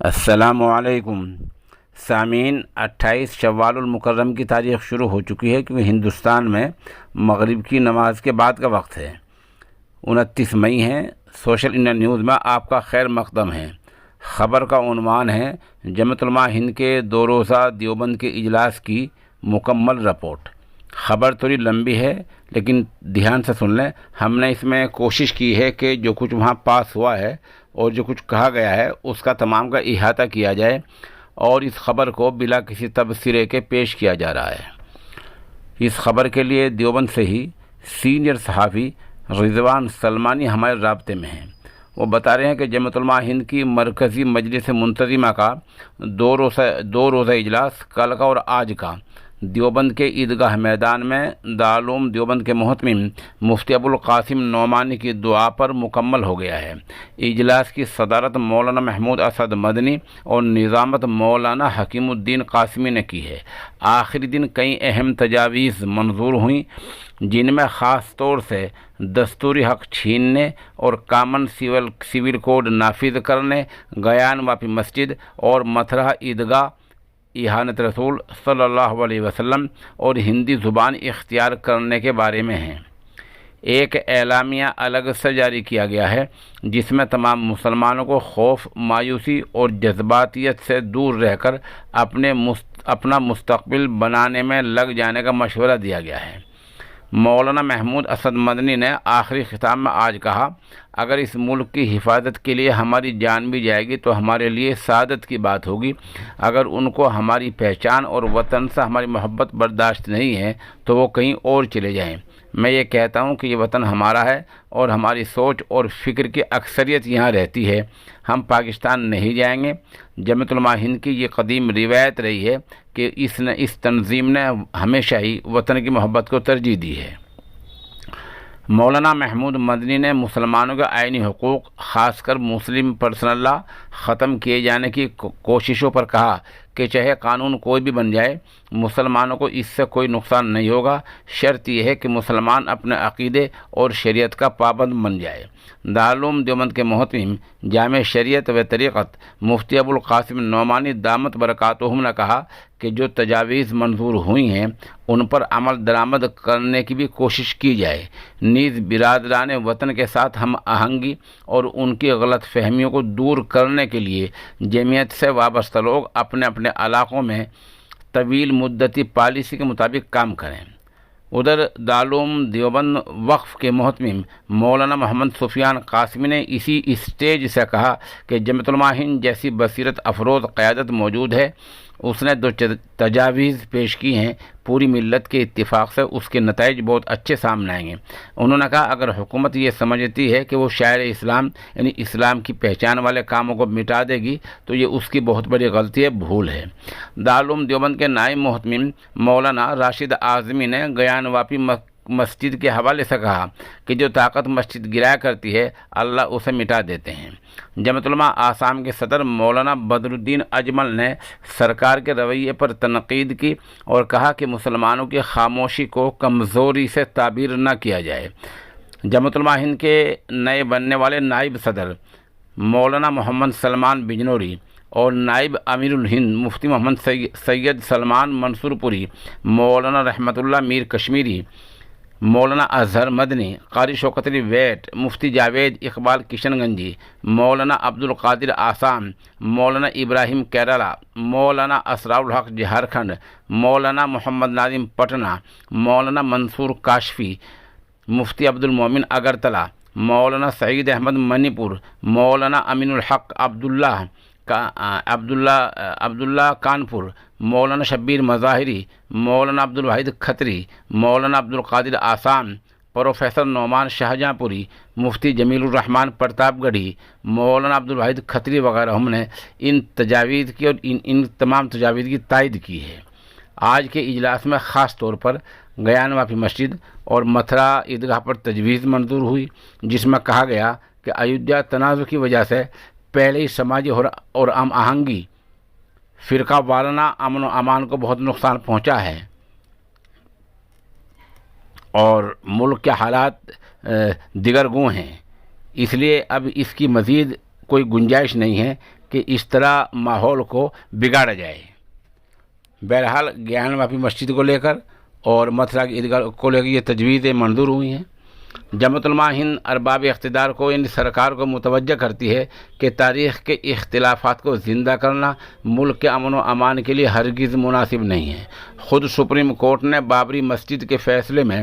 السلام علیکم سامعین، 28 شوال المکرم کی تاریخ شروع ہو چکی ہے کیونکہ ہندوستان میں مغرب کی نماز کے بعد کا وقت ہے۔ 29 مئی ہے۔ سوشل انڈیا نیوز میں آپ کا خیر مقدم ہے۔ خبر کا عنوان ہے جمعیت علماء ہند کے 2 روزہ دیوبند کے اجلاس کی مکمل رپورٹ۔ خبر تھوڑی لمبی ہے لیکن دھیان سے سن لیں۔ ہم نے اس میں کوشش کی ہے کہ جو کچھ وہاں پاس ہوا ہے اور جو کچھ کہا گیا ہے اس کا تمام کا احاطہ کیا جائے اور اس خبر کو بلا کسی تبصرے کے پیش کیا جا رہا ہے۔ اس خبر کے لیے دیوبند سے ہی سینئر صحافی رضوان سلمانی ہمارے رابطے میں ہیں۔ وہ بتا رہے ہیں کہ جمعیت علماء ہند کی مرکزی مجلس منتظمہ کا 2 روزہ اجلاس کل کا اور آج کا دیوبند کے عیدگاہ میدان میں دارالعلوم دیوبند کے محتمم مفتی ابوالقاسم نعمانی کی دعا پر مکمل ہو گیا ہے۔ اجلاس کی صدارت مولانا محمود اسد مدنی اور نظامت مولانا حکیم الدین قاسمی نے کی ہے۔ آخری دن کئی اہم تجاویز منظور ہوئیں جن میں خاص طور سے دستوری حق چھیننے اور کامن سیول کوڈ نافذ کرنے، گیان واپی مسجد اور متھرا عیدگاہ احانت رسول صلی اللہ علیہ وسلم اور ہندی زبان اختیار کرنے کے بارے میں ہیں۔ ایک اعلامیہ الگ سے جاری کیا گیا ہے جس میں تمام مسلمانوں کو خوف، مایوسی اور جذباتیت سے دور رہ کر اپنا مستقبل بنانے میں لگ جانے کا مشورہ دیا گیا ہے۔ مولانا محمود اسد مدنی نے آخری خطاب میں آج کہا، اگر اس ملک کی حفاظت کے لیے ہماری جان بھی جائے گی تو ہمارے لیے سعادت کی بات ہوگی۔ اگر ان کو ہماری پہچان اور وطن سے ہماری محبت برداشت نہیں ہے تو وہ کہیں اور چلے جائیں۔ میں یہ کہتا ہوں کہ یہ وطن ہمارا ہے اور ہماری سوچ اور فکر کی اکثریت یہاں رہتی ہے۔ ہم پاکستان نہیں جائیں گے۔ جمعیت علماء ہند کی یہ قدیم روایت رہی ہے کہ اس تنظیم نے ہمیشہ ہی وطن کی محبت کو ترجیح دی ہے۔ مولانا محمود مدنی نے مسلمانوں کے آئینی حقوق، خاص کر مسلم پرسنل لا ختم کیے جانے کی کوششوں پر کہا کہ چاہے قانون کوئی بھی بن جائے مسلمانوں کو اس سے کوئی نقصان نہیں ہوگا، شرط یہ ہے کہ مسلمان اپنے عقیدے اور شریعت کا پابند بن جائے۔ دارالعلوم دیوبند کے محتمم جامع شریعت و طریقت مفتی ابوالقاسم نعمانی دامت برکاتہم نے کہا کہ جو تجاویز منظور ہوئی ہیں ان پر عمل درآمد کرنے کی بھی کوشش کی جائے، نیز برادران وطن کے ساتھ ہم آہنگی اور ان کی غلط فہمیوں کو دور کرنے کے لیے جمعیت سے وابستہ لوگ اپنے اپنے علاقوں میں طویل مدتی پالیسی کے مطابق کام کریں۔ ادھر دارالعلوم دیوبند وقف کے محتمم مولانا محمد سفیان قاسمی نے اسی اسٹیج سے کہا کہ جمعیت علماء ہند جیسی بصیرت افروز قیادت موجود ہے۔ اس نے جو تجاویز پیش کی ہیں پوری ملت کے اتفاق سے اس کے نتائج بہت اچھے سامنے آئیں گے۔ انہوں نے کہا اگر حکومت یہ سمجھتی ہے کہ وہ شاعر اسلام یعنی اسلام کی پہچان والے کاموں کو مٹا دے گی تو یہ اس کی بہت بڑی غلطی ہے، بھول ہے۔ دارالعلوم دیوبند کے نائب محتمم مولانا راشد اعظمی نے گیان واپی مسجد کے حوالے سے کہا کہ جو طاقت مسجد گرایا کرتی ہے اللہ اسے مٹا دیتے ہیں۔ جمعیت علماء آسام کے صدر مولانا بدر الدین اجمل نے سرکار کے رویے پر تنقید کی اور کہا کہ مسلمانوں کی خاموشی کو کمزوری سے تعبیر نہ کیا جائے۔ جمعیت علماء ہند کے نئے بننے والے نائب صدر مولانا محمد سلمان بجنوری اور نائب امیر الہند مفتی محمد سید سلمان منصور پوری، مولانا رحمت اللہ میر کشمیری، مولانا اظہر مدنی، قاری شوکت علی ویٹ، مفتی جاوید اقبال کشن گنجی، مولانا عبد القادر آسام، مولانا ابراہیم کیرالہ، مولانا اسرار الحق جھارکھنڈ، مولانا محمد ناظم پٹنہ، مولانا منصور کاشفی، مفتی عبد المومن اگرتلہ، مولانا سعید احمد منی پور، مولانا امین الحق عبداللہ کانپور، مولانا شبیر مظاہری، مولانا عبد الواحد کھتری، مولانا عبد القادر آسام، پروفیسر نعمان شاہجہاں پوری، مفتی جمیل الرحمن پرتاپ گڑھی، مولانا عبد الواحد کھتری وغیرہ ہم نے ان تجاویز کی اور ان تمام تجاویز کی تائید کی ہے۔ آج کے اجلاس میں خاص طور پر گیان واپی مسجد اور متھرا عیدگاہ پر تجویز منظور ہوئی جس میں کہا گیا کہ ایودھیا تنازع کی وجہ سے پہلے ہی سماجی اور ہم آہنگی، فرقہ وارانہ امن و امان کو بہت نقصان پہنچا ہے اور ملک کے حالات دیگر گوں ہیں، اس لیے اب اس کی مزید کوئی گنجائش نہیں ہے کہ اس طرح ماحول کو بگاڑا جائے۔ بہرحال گیان واپی مسجد کو لے کر اور متھرا کی عیدگاہ کو لے کر یہ تجویزیں منظور ہوئی ہیں۔ جمعیت علماء ہند ارباب اقتدار کو یعنی سرکار کو متوجہ کرتی ہے کہ تاریخ کے اختلافات کو زندہ کرنا ملک کے امن و امان کے لیے ہرگز مناسب نہیں ہے۔ خود سپریم کورٹ نے بابری مسجد کے فیصلے میں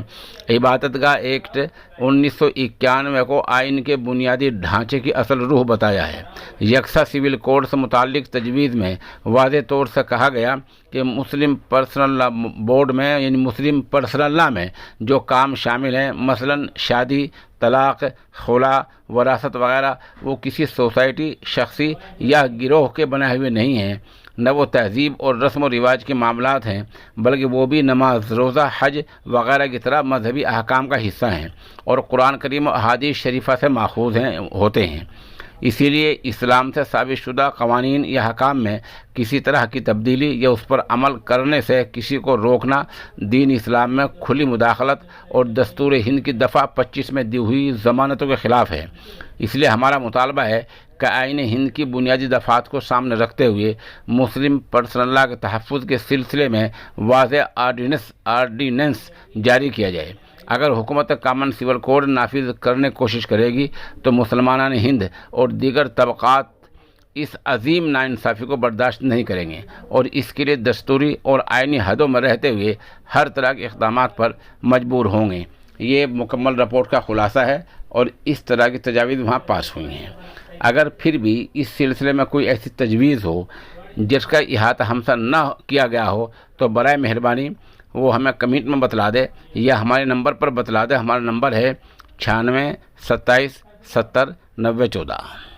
عبادت گاہ ایکٹ 1991 کو آئین کے بنیادی ڈھانچے کی اصل روح بتایا ہے۔ یکساں سول کوڈ سے متعلق تجویز میں واضح طور سے کہا گیا کہ مسلم پرسنل لا بورڈ میں یعنی مسلم پرسنل لا میں جو کام شامل ہیں، مثلاً شادی، طلاق، خلا، وراثت وغیرہ، وہ کسی سوسائٹی، شخصی یا گروہ کے بنائے ہوئے نہیں ہیں، نہ وہ تہذیب اور رسم و رواج کے معاملات ہیں، بلکہ وہ بھی نماز، روزہ، حج وغیرہ کی طرح مذہبی احکام کا حصہ ہیں اور قرآن کریم و احادیث شریفہ سے ماخوذ ہوتے ہیں۔ اسی لیے اسلام سے ثابت شدہ قوانین یا احکام میں کسی طرح کی تبدیلی یا اس پر عمل کرنے سے کسی کو روکنا دین اسلام میں کھلی مداخلت اور دستور ہند کی دفعہ 25 میں دی ہوئی ضمانتوں کے خلاف ہے۔ اس لیے ہمارا مطالبہ ہے کہ آئین ہند کی بنیادی دفعات کو سامنے رکھتے ہوئے مسلم پرسنل لا کے تحفظ کے سلسلے میں واضح آرڈیننس جاری کیا جائے۔ اگر حکومت کامن سول کوڈ نافذ کرنے کی کوشش کرے گی تو مسلمانان ہند اور دیگر طبقات اس عظیم ناانصافی کو برداشت نہیں کریں گے اور اس کے لیے دستوری اور آئینی حدوں میں رہتے ہوئے ہر طرح کے اقدامات پر مجبور ہوں گے۔ یہ مکمل رپورٹ کا خلاصہ ہے اور اس طرح کی تجاویز وہاں پاس ہوئی ہیں۔ اگر پھر بھی اس سلسلے میں کوئی ایسی تجویز ہو جس کا احاطہ ہم سے نہ کیا گیا ہو تو برائے مہربانی وہ ہمیں کمنٹ میں بتلا دے یا ہمارے نمبر پر بتلا دے۔ ہمارا نمبر ہے 96 27 70 90 14۔